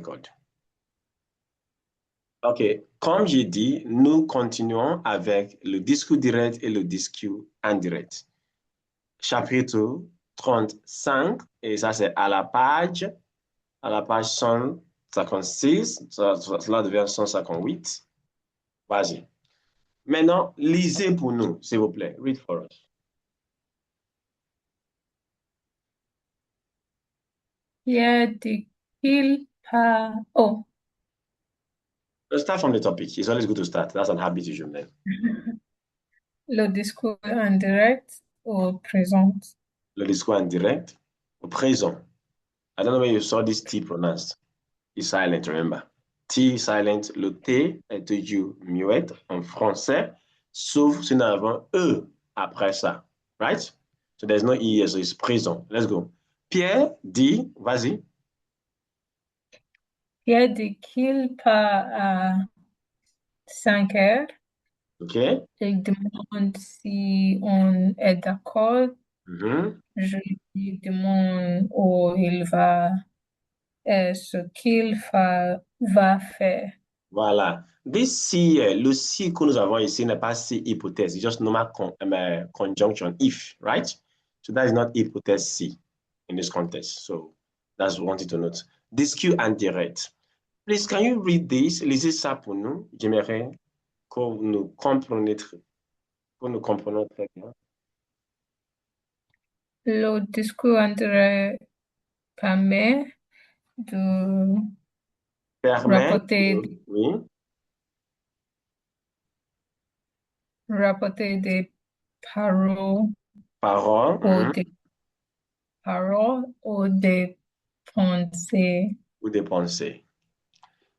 record. OK. Comme j'ai dit, nous continuons avec le discours direct et le discours indirect. Chapitre 35, et ça c'est à la page 156, cela devient 158. Vas-y. Maintenant, lisez pour nous, s'il vous plaît. Read for us. Pierre de qu'il par... Oh, Let's start from the topic. It's always good to start. That's an habit you should learn. le discours indirect au présent. Le discours indirect au présent. I don't know where you saw this T pronounced. It's silent, remember. T silent, le T est toujours muette en français, sauf si nous avons E après ça. Right? So there's no E, so it's présent. Let's go. Pierre dit, vas-y. Pierre dit qu'il part à 5 heures. OK. Il demande si on est d'accord. Mhm. Je lui demande où il va et ce qu'il va faire. Voilà. This C, le si que nous avons ici n'est pas si hypothèse. It's just normal conjunction if, right? So that is not hypothèse C in this context. So that's what I wanted to note. Discours indirect. Please, can you read this? Lisez ça pour nous. J'aimerais que nous comprenions très bien. Le discours indirect permet de Permet, rapporter, oui, rapporter des paroles parole, ou des paroles ou des pensées. ou des pensées.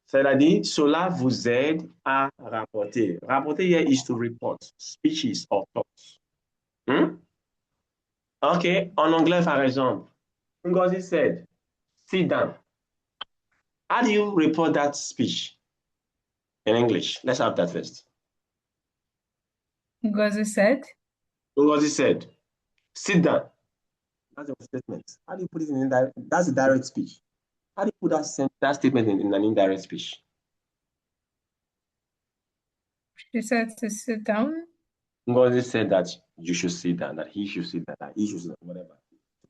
C'est-à-dire, cela vous aide à rapporter. Rapporter here is to report speeches or thoughts. Hmm? OK, en anglais, par exemple, Ngozi said, sit down. How do you report that speech in English? Let's have that first. Ngozi said, Ngozi said, sit down. That's a statement. How do you put it in indirect? That's a direct speech. How do you put that statement in an indirect speech? she said to sit down. Ngozi said that you should sit down, that he should sit down, that he should sit down, whatever.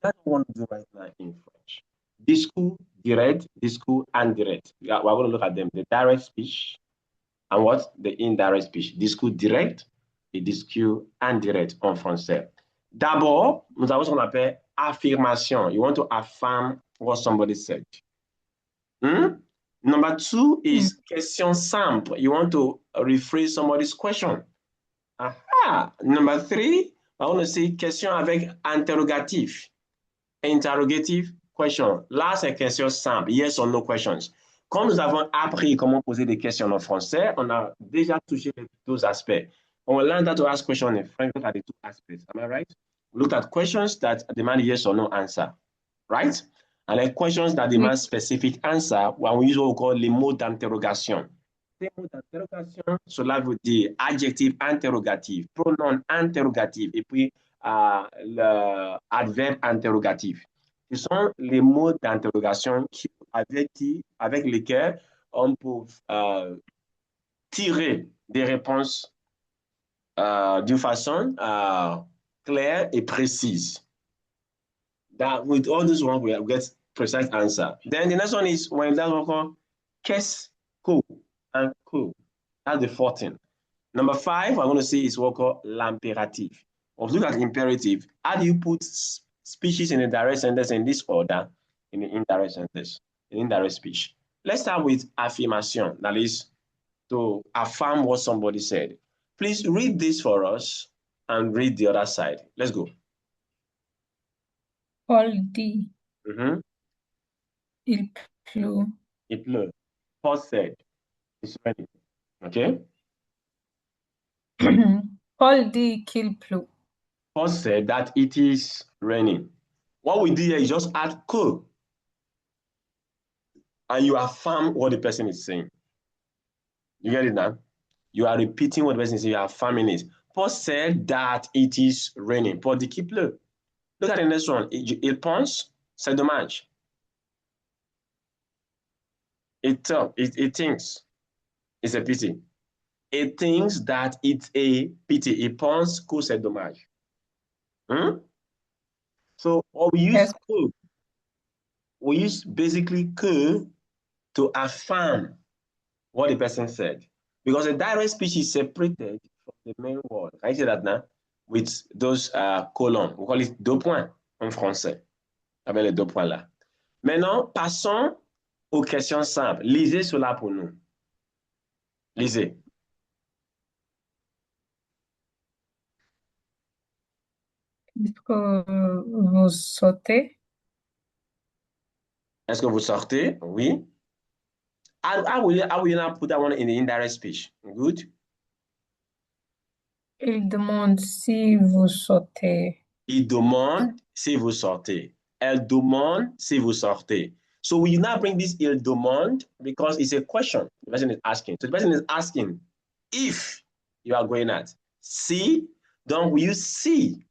That's what we want to do right now in French. Discours direct, discours indirect. We're going to look at them. The direct speech and what? The indirect speech. Discours direct et discours indirect en français. D'abord, nous avons ce qu'on appelle affirmation. You want to affirm what somebody said. Number two is question simple. You want to rephrase somebody's question. Aha. Number three, I want to say question avec interrogatif. Interrogative question. Là, c'est question simple. Yes or no questions. Quand nous avons appris comment poser des questions en français, on a déjà touché les deux aspects. On learned how to ask questions in French. Look at the two aspects. Am I right? We looked at questions that demand yes or no answer. Right? And then questions that demand specific answer, when we use what we call les mots d'interrogation. Les mots d'interrogation, cela veut dire adjectif interrogatif, pronom interrogatif, et puis l'adverbe interrogatif. Ce sont les mots d'interrogation avec lesquels on peut tirer des réponses d'une façon claire et précise. That with all this one, we get precise answer. Then the next one is when that's what we call qu'est-ce que and que. That's the 14th. Number 5, I'm going to say is what we call l'impératif. Let's look at imperative. How do you put speeches in a direct sentence in this order in the indirect sentence, in indirect speech? Let's start with affirmation. That is to affirm what somebody said. Please read this for us and read the other side. Let's go. Paul dit, il pleut. Il pleut. Paul said, it's raining. Okay? Paul dit qu'il pleut. Paul said that it is raining. What we do here is just add que, and you affirm what the person is saying. You get it now? You are repeating what the person is saying, you are affirming it. Paul said that it is raining. Paul dit qu'il pleut. Look at the next one. Il pense, c'est dommage. It thinks it's a pity. It thinks that it's a pity. Il pense que c'est dommage. So, or we use Yes. que. We use basically que to affirm what the person said. Because a direct speech is separated from the main word. Can you see that now? With those colons. We call it deux points en français. Avec les deux points là. Maintenant, passons aux questions simples. Lisez cela pour nous. Lisez. Est-ce que vous sautez? Est-ce que vous sortez? Oui. How will you now put that one in the indirect speech? Good. Il demande si vous sautez. Il demande si vous sortez. Elle demande si vous sortez. So we now bring this il demande because it's a question the person is asking. So the person is asking if you are going at. Si, donc we use si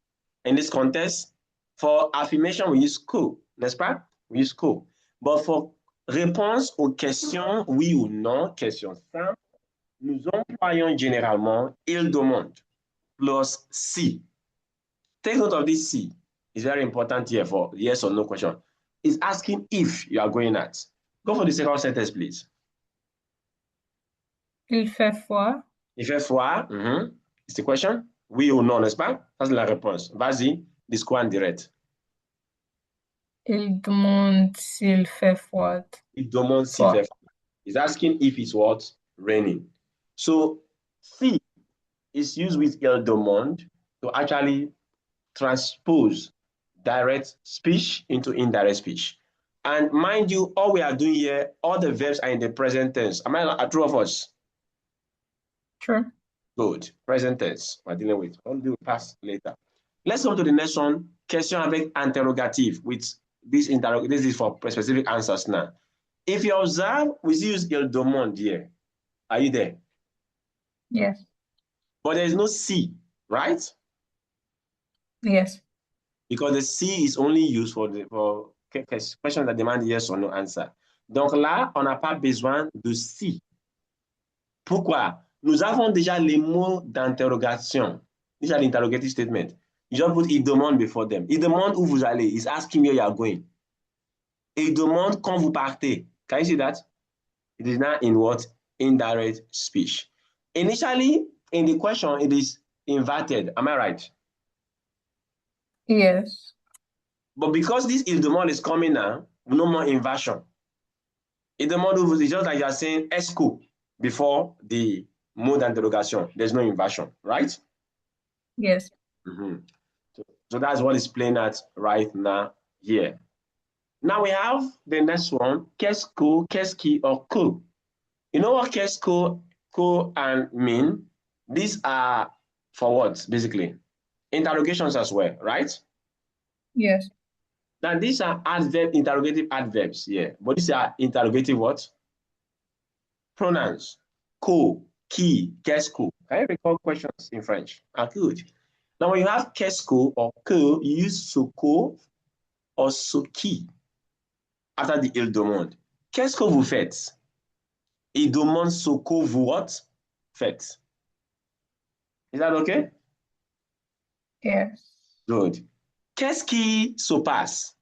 in this context. For affirmation, we use que, n'est-ce pas? We use que. But for réponse aux questions oui ou non, questions simples, nous employons généralement il demande plus si. Take note of this si. It's very important here for yes or no question. It's asking if you are going at. Go for the second sentence, please. Il fait froid. Il fait froid. It's the question. Oui ou non, n'est-ce pas? Ça, c'est la réponse. Vas-y, discours indirect. Il demande s'il fait froid. Il demande s'il fait froid. He's asking if it's what? Raining. So, si is used with il demande to actually transpose direct speech into indirect speech. And mind you, all we are doing here, all the verbs are in the present tense. Am I true of us? Sure. Good. Present tense. We're dealing with. I'll do past later. Let's go to the next one. Question avec interrogative. With this this is for specific answers now. If you observe, we still use il demande here. Are you there? Yes. But there is no si, right? Yes. Because the si is only used for questions that demand yes or no answer. Donc là, on n'a pas besoin de si. Pourquoi? Nous avons déjà les mots d'interrogation. These are the interrogative statement. You just put il demande before them. Il demande où vous allez. He's asking where you are going. Il demande quand vous partez. Can you see that? It is now in what? Indirect speech. Initially, in the question, it is inverted. Am I right? Yes. But because this il demande is coming now, no more inversion. Il demande is just like you are saying esco before the mode interrogation. There's no inversion, right? Yes. So that's what is playing out right now here. Now we have the next one, qu'est-ce que, qu'est-ce qui, or que. You know what qu'est-ce que and mean? These are for what, basically? Interrogations as well, right? Yes. Now these are adverb, interrogative adverbs here, but these are interrogative what? Pronouns. Que, qui, qu'est-ce que. Can you recall questions in French? Good. Now when you have qu'est-ce que or que, you use ce que or ce qui after the il demande. Qu'est-ce que vous faites? Il demande ce que vous what? Faites. Is that okay? Yes. Good. Qu'est-ce qui se passe?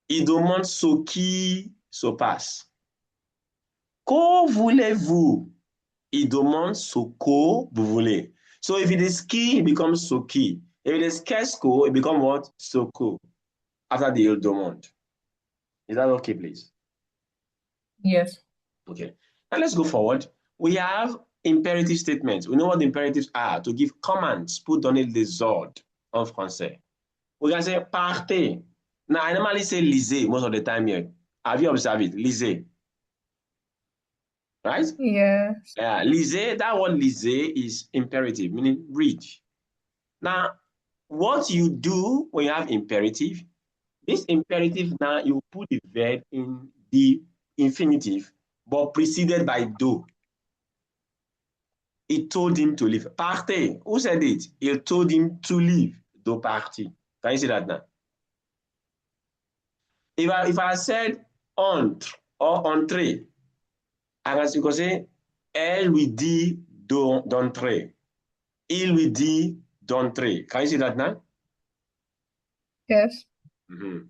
Il demande ce qui se passe. Que voulez-vous? Il demande ce que vous voulez. So if it is qui, it becomes ce qui. If it is qu'est-ce que, it becomes what? Ce que. After the il demande. Is that okay, please? Yes. Okay. Now let's go forward. We have imperative statements. We know what the imperatives are. To give commands, put donner des ordres en français. We can say partez. Now, I normally say lisez most of the time here. Have you observed it? Lisez. Right? Yes. Yeah, lisez, that word lisez is imperative, meaning read. Now, what you do when you have imperative, this imperative now, you put the verb in the infinitive, but preceded by do. He told him to leave. Partez. Who said it? He told him to leave. Do parti. Can you see that now? If I said entre or entrez, Agasinkose, elle lui dit d'entrer. Il lui dit d'entrer. Can you see that now? Yes. Mhm.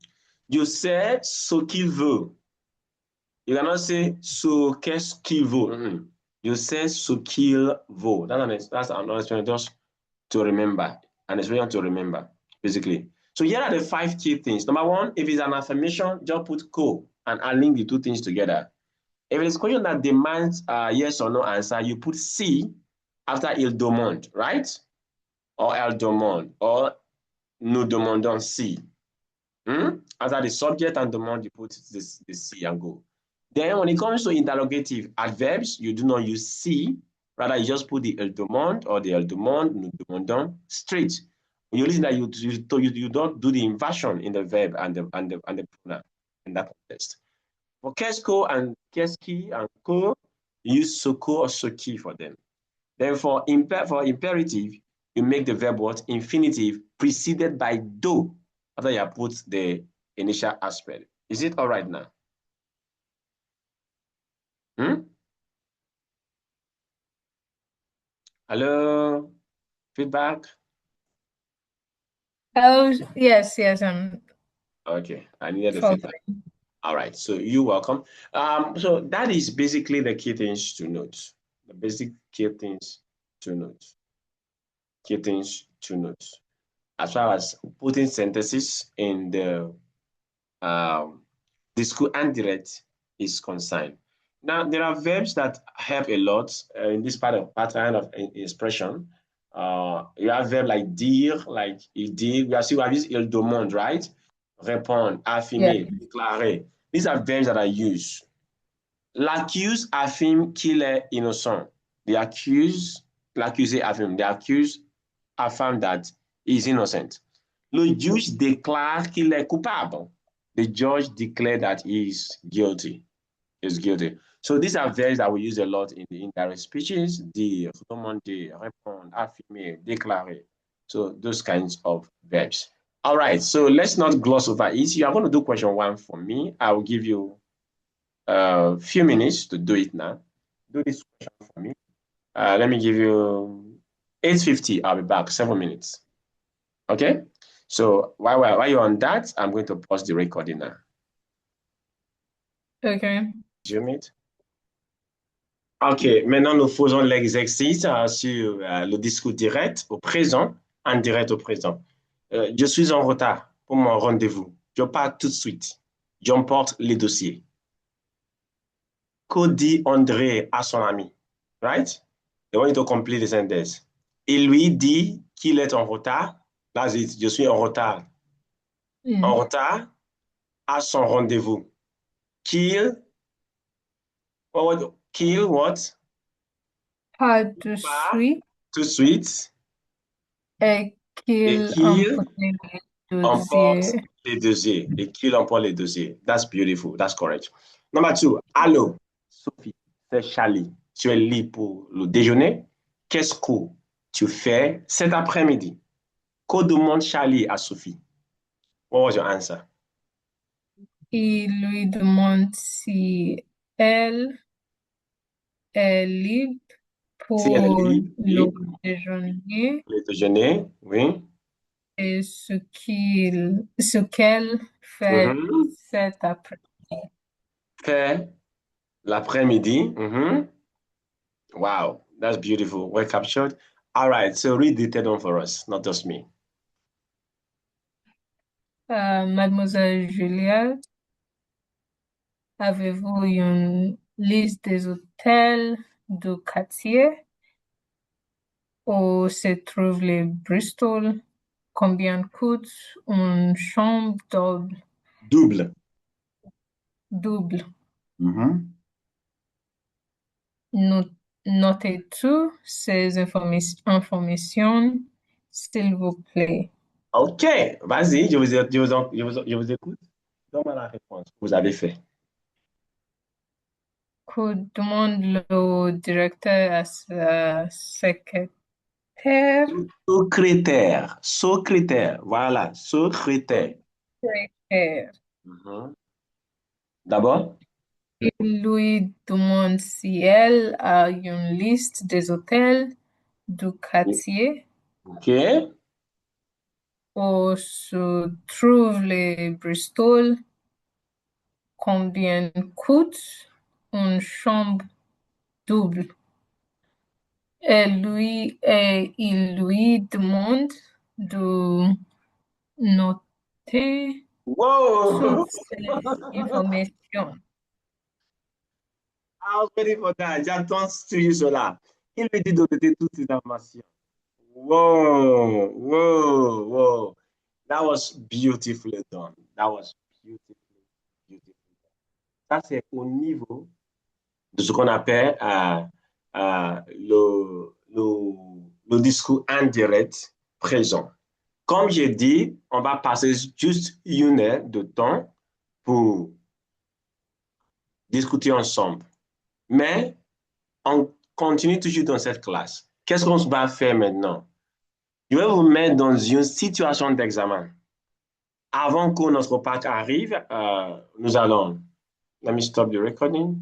Je sais ce qu'il veut. You cannot say ce qu'est-ce qu'il vaut. You say ce qu'il vaut. That's an expression just to remember. An expression to remember, basically. So here are the 5 key things. Number 1, if it's an affirmation, just put co and I'll link the 2 things together. If it is a question that demands a yes or no answer, you put C after il demande, right? Or elle demande, or nous demandons si. After the subject and demand, you put the C and go. Then when it comes to interrogative adverbs, you do not use C. Rather, you just put the elle demande or the elle demande, nous demandons, straight. When you listen that you don't do the inversion in the verb and the pronoun in that context. For qu'est-ce and qu'est-ce qui and co, use ce co or ce qui for them. Then for imperative, you make the verb what? Infinitive preceded by do after you have put the initial aspect. Is it all right now? Hello? Feedback? Oh, yes. Okay, I needed the feedback. Following. All right, so you're welcome. So that is basically the key things to note. The basic key things to note. Key things to note. As far as putting sentences in the discours indirect is concerned. Now, there are verbs that help a lot in this part of pattern of expression. You have verbs like dire, like il dit. We have used il demande, right? Répondre, Yeah. affirmer, déclarer. These are verbs that are used. L'accuse affirme qu'il est innocent. L'accusé affirme. The accused affirm that he is innocent. Le juge déclare qu'il est coupable. The judge declared that he is guilty. Is guilty. So these are verbs that we use a lot in the indirect speeches: dire, demander, répondre, affirmer, déclarer. So those kinds of verbs. All right, so let's not gloss over it. You are going to do question 1 for me. I will give you a few minutes to do it now. Do this question for me. Let me give you 8:50. I'll be back, 7 minutes. Okay? So while you're on that, I'm going to pause the recording now. Okay. Zoom it. OK, maintenant nous faisons l'exercice sur le discours direct au présent, indirect au présent. Je suis en retard pour mon rendez-vous. Je pars tout de suite. J'emporte les dossiers. Que dit André à son ami? Right? They want you to complete the sentence. Il lui dit qu'il est en retard. That's it. Je suis en retard. En retard à son rendez-vous. Qu'il what? Pas de Part suite tout de suite et et qu'il qu'il emporte les emporte dossiers. les dossiers. Et qu'il emporte les dossiers. That's beautiful. That's correct. Number 2. Allô, Sophie, c'est Charlie. Tu es libre pour le déjeuner? Qu'est-ce que tu fais cet après-midi? Que demande Charlie à Sophie? What was your answer? Il lui demande si elle est libre Si elle est pour libre, le oui. déjeuner Le déjeuner, oui. et ce qu'elle fait Mhm. cet après-midi. Fait l'après-midi. Wow, that's beautiful. Well captured. All right, so read the third one for us, not just me. Mademoiselle Juliette, avez-vous une liste des hôtels du quartier où se trouve le Bristol? Combien coûte une chambre Double. double? Mhm. Notez toutes ces informations, s'il vous plaît. OK, vas-y, je vous écoute. Donne-moi la réponse que vous avez fait. Que demande le directeur à sa secrétaire? Secrétaire, secrétaire, voilà, secrétaire. Secrétaire. Mhm. D'abord? Il lui demande si elle a une liste des hôtels du quartier OK. où se trouve le Bristol, combien coûte une chambre double. Et il lui demande de noter Whoa! toutes ces informations. I was ready for that. J'attends toujours cela. Il lui dit de noter toutes ces informations. Whoa, whoa, whoa. That was beautifully done. That was beautifully, beautifully done. Ça, c'est au niveau de ce qu'on appelle le discours indirect présent. Comme j'ai dit, on va passer juste une heure de temps pour discuter ensemble. Mais on continue toujours dans cette classe. Qu'est-ce qu'on va faire maintenant? Je vais vous mettre dans une situation d'examen. Avant que notre pack arrive, nous allons. Let me stop the recording.